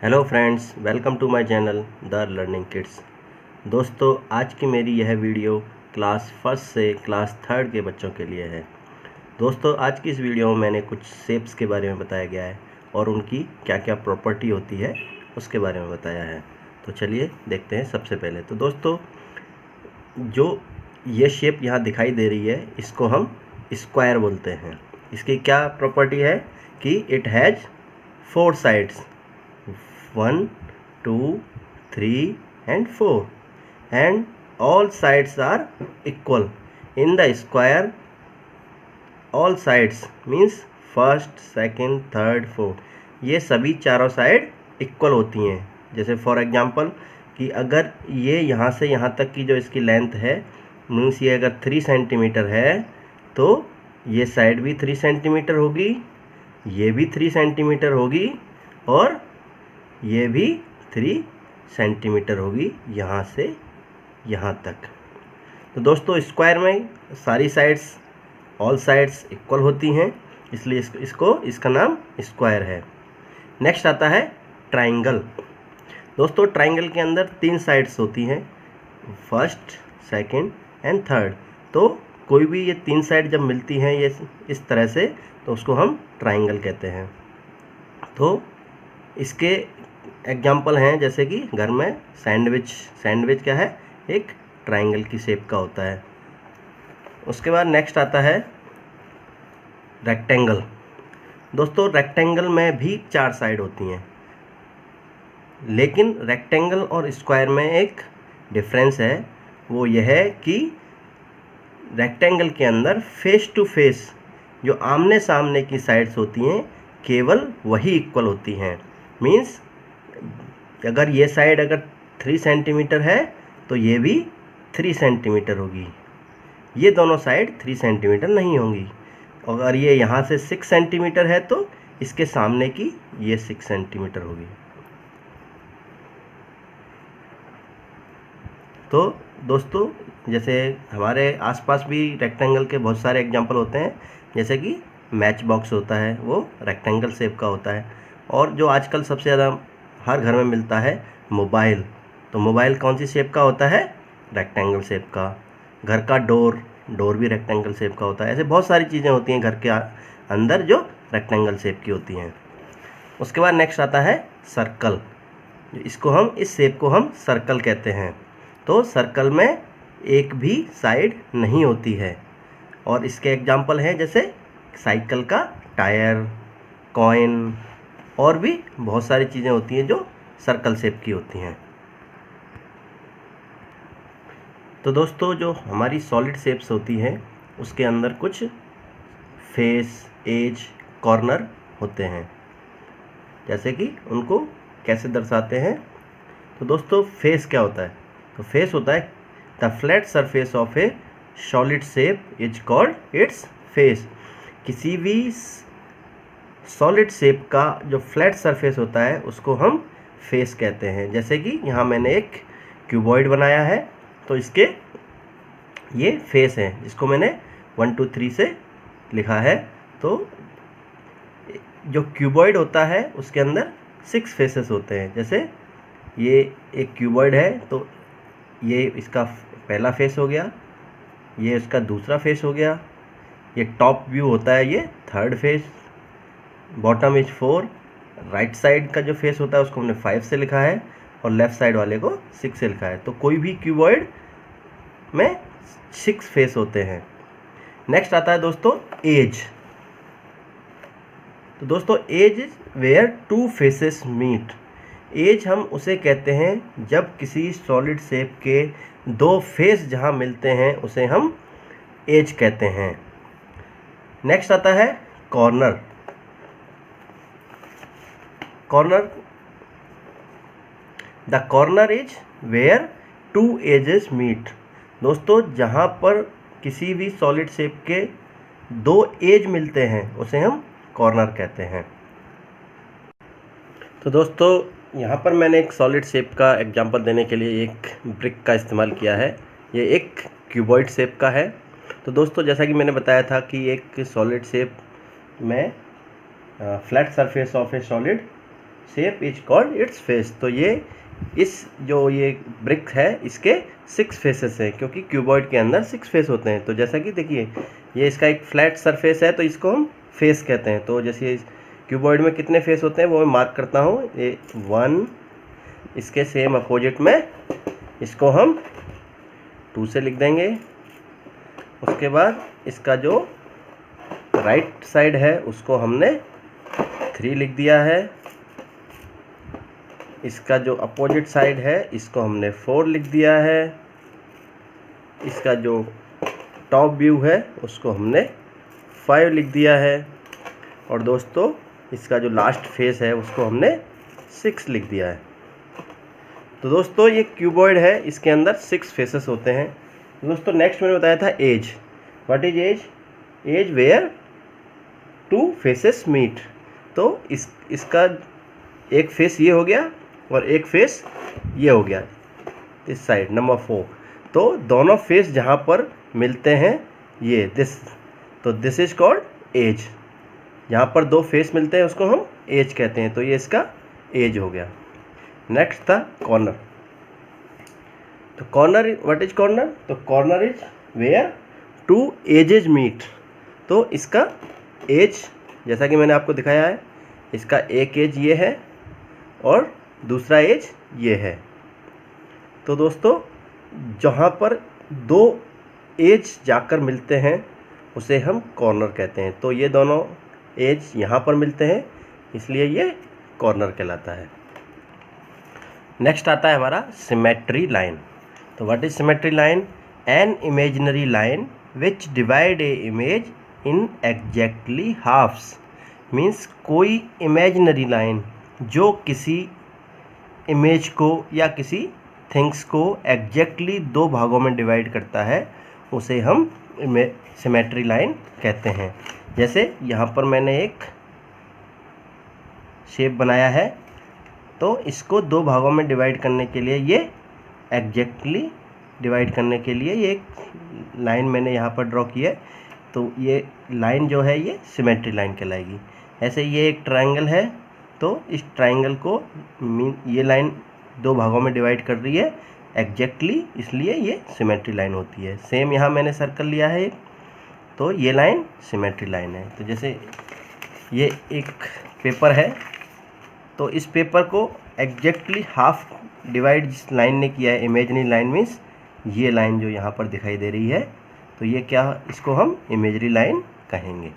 Hello friends, welcome to my channel the learning kids. दोस्तों, आज की मेरी यह वीडियो क्लास फर्स्ट से क्लास थर्ड के बच्चों के लिए है। दोस्तों, आज की इस वीडियो में मैंने कुछ शेप्स के बारे में बताया गया है और उनकी क्या क्या प्रॉपर्टी होती है उसके बारे में बताया है। तो चलिए देखते हैं। सबसे पहले तो दोस्तों, जो ये शेप यहाँ दिखाई दे रही है इसको हम स्क्वायर बोलते हैं। इसकी क्या प्रॉपर्टी है कि it has 4 sides, 1, 2, 3 and 4, and all sides are equal. In the square, all sides means first, second, third, fourth, ये सभी चारों साइड इक्वल होती हैं। जैसे फॉर एग्जांपल कि अगर ये यहाँ से यहाँ तक की जो इसकी लेंथ है मीन्स ये अगर 3 सेंटीमीटर है तो ये साइड भी 3 सेंटीमीटर होगी, ये भी 3 सेंटीमीटर होगी और ये भी 3 सेंटीमीटर होगी यहाँ से यहाँ तक। तो दोस्तों, स्क्वायर में सारी साइड्स, ऑल साइड्स इक्वल होती हैं, इसलिए इसका नाम स्क्वायर है। नेक्स्ट आता है ट्राइंगल। दोस्तों, ट्राइंगल के अंदर 3 साइड्स होती हैं, फर्स्ट, सेकंड एंड थर्ड। तो कोई भी ये 3 साइड जब मिलती हैं ये इस तरह से, तो उसको हम ट्राइंगल कहते हैं। तो इसके एग्जाम्पल हैं जैसे कि घर में सैंडविच क्या है, एक ट्रायंगल की शेप का होता है। उसके बाद नेक्स्ट आता है रेक्टेंगल। दोस्तों, रेक्टेंगल में भी 4 साइड होती हैं, लेकिन रेक्टेंगल और स्क्वायर में एक डिफरेंस है। वो यह है कि रेक्टेंगल के अंदर फेस टू फेस जो आमने सामने की साइड्स होती हैं केवल वही इक्वल होती हैं। मीन्स अगर ये साइड अगर 3 सेंटीमीटर है तो ये भी 3 सेंटीमीटर होगी, ये दोनों साइड 3 सेंटीमीटर नहीं होंगी। अगर ये यहाँ से 6 सेंटीमीटर है तो इसके सामने की ये 6 सेंटीमीटर होगी। तो दोस्तों, जैसे हमारे आसपास भी रेक्टेंगल के बहुत सारे एग्जांपल होते हैं, जैसे कि मैच बॉक्स होता है, वो रेक्टेंगल शेप का होता है। और जो आजकल सबसे ज़्यादा हर घर में मिलता है मोबाइल, तो मोबाइल कौन सी शेप का होता है, रेक्टेंगल शेप का। घर का डोर भी रेक्टेंगल शेप का होता है। ऐसे बहुत सारी चीज़ें होती हैं घर के अंदर जो रेक्टेंगल शेप की होती हैं। उसके बाद नेक्स्ट आता है सर्कल। इस शेप को हम सर्कल कहते हैं। तो सर्कल में एक भी साइड नहीं होती है और इसके एग्जाम्पल हैं जैसे साइकिल का टायर, कॉइन और भी बहुत सारी चीज़ें होती हैं जो सर्कल शेप की होती हैं। तो दोस्तों, जो हमारी सॉलिड शेप्स होती हैं उसके अंदर कुछ फेस, एज, कॉर्नर होते हैं। जैसे कि उनको कैसे दर्शाते हैं। तो दोस्तों, फेस क्या होता है? तो फेस होता है the flat surface of A solid shape is called its face. किसी भी सॉलिड शेप का जो फ्लैट सरफेस होता है उसको हम फेस कहते हैं। जैसे कि यहाँ मैंने एक क्यूबॉइड बनाया है, तो इसके ये फेस हैं जिसको मैंने 1 2 3 से लिखा है। तो जो क्यूबॉइड होता है उसके अंदर 6 फेसेस होते हैं। जैसे ये एक क्यूबॉइड है तो ये इसका पहला फेस हो गया, ये इसका दूसरा फेस हो गया, ये टॉप व्यू होता है, ये third phase, bottom is 4, right side का जो फेस होता है उसको हमने 5 से लिखा है और लेफ्ट साइड वाले को 6 से लिखा है। तो कोई भी क्यूबॉइड में 6 फेस होते हैं। नेक्स्ट आता है दोस्तों एज। तो दोस्तों, edge is where 2 faces meet. Edge हम उसे कहते हैं जब किसी सॉलिड शेप के 2 फेस जहाँ मिलते हैं उसे हम एज कहते हैं। नेक्स्ट आता है corner. The corner is where 2 edges meet. दोस्तों, जहाँ पर किसी भी सॉलिड शेप के 2 एज मिलते हैं उसे हम कॉर्नर कहते हैं। तो दोस्तों, यहाँ पर मैंने एक सॉलिड शेप का एग्जांपल देने के लिए एक ब्रिक का इस्तेमाल किया है। ये एक क्यूबॉइड शेप का है। तो दोस्तों, जैसा कि मैंने बताया था कि एक सॉलिड शेप में flat surface of A solid shape is called its face. तो ये इस जो ये ब्रिक है इसके 6 फेसेस हैं, क्योंकि क्यूबॉइड के अंदर 6 फेस होते हैं। तो जैसा कि देखिए ये इसका एक फ्लैट सरफेस है तो इसको हम फेस कहते हैं। तो जैसे क्यूबॉइड में कितने फेस होते हैं वो मैं मार्क करता हूँ, ये 1, इसके सेम अपोजिट में इसको हम 2 से लिख देंगे। उसके बाद इसका जो राइट साइड है उसको हमने 3 लिख दिया है। इसका जो अपोजिट साइड है इसको हमने 4 लिख दिया है। इसका जो टॉप व्यू है उसको हमने 5 लिख दिया है। और दोस्तों इसका जो लास्ट फेस है उसको हमने 6 लिख दिया है। तो दोस्तों ये क्यूबॉइड है, इसके अंदर 6 फेसेस होते हैं। तो दोस्तों नेक्स्ट मैंने बताया था edge. What is edge? Edge where 2 faces meet. तो इसका एक फेस ये हो गया और एक फेस ये हो गया इस साइड, नंबर 4। तो दोनों फेस जहाँ पर मिलते हैं ये दिस, तो दिस इज कॉल्ड एज। यहाँ पर 2 फेस मिलते हैं उसको हम एज कहते हैं। तो ये इसका एज हो गया। नेक्स्ट था कॉर्नर। तो कॉर्नर, व्हाट इज कॉर्नर? तो corner is where 2 edges meet. तो इसका एज जैसा कि मैंने आपको दिखाया है, इसका एक एज ये है और दूसरा एज ये है। तो दोस्तों जहाँ पर 2 एज जाकर मिलते हैं उसे हम कॉर्नर कहते हैं। तो ये दोनों एज यहाँ पर मिलते हैं इसलिए ये कॉर्नर कहलाता है। नेक्स्ट आता है हमारा सिमेट्री लाइन। तो what is symmetry line? An imaginary line which divide a image in exactly halves. Means कोई इमेजिनरी लाइन जो किसी इमेज को या किसी थिंग्स को एग्जैक्टली 2 भागों में डिवाइड करता है उसे हम सिमेट्री लाइन कहते हैं। जैसे यहाँ पर मैंने एक शेप बनाया है तो इसको 2 भागों में डिवाइड करने के लिए, ये एग्जैक्टली डिवाइड करने के लिए ये एक लाइन मैंने यहाँ पर ड्रॉ की है। तो ये लाइन जो है ये सिमेट्री लाइन कहलाएगी। ऐसे ये एक ट्रायंगल है तो इस ट्रायंगल को ये लाइन 2 भागों में डिवाइड कर रही है एग्जैक्टली, इसलिए ये सिमेट्री लाइन होती है। सेम यहाँ मैंने सर्कल लिया है तो ये लाइन सिमेट्री लाइन है। तो जैसे ये एक पेपर है तो इस पेपर को एग्जैक्टली हाफ डिवाइड जिस लाइन ने किया है, इमेजिनरी लाइन मीन्स ये लाइन जो यहाँ पर दिखाई दे रही है, तो ये क्या, इसको हम इमेजिनरी लाइन कहेंगे।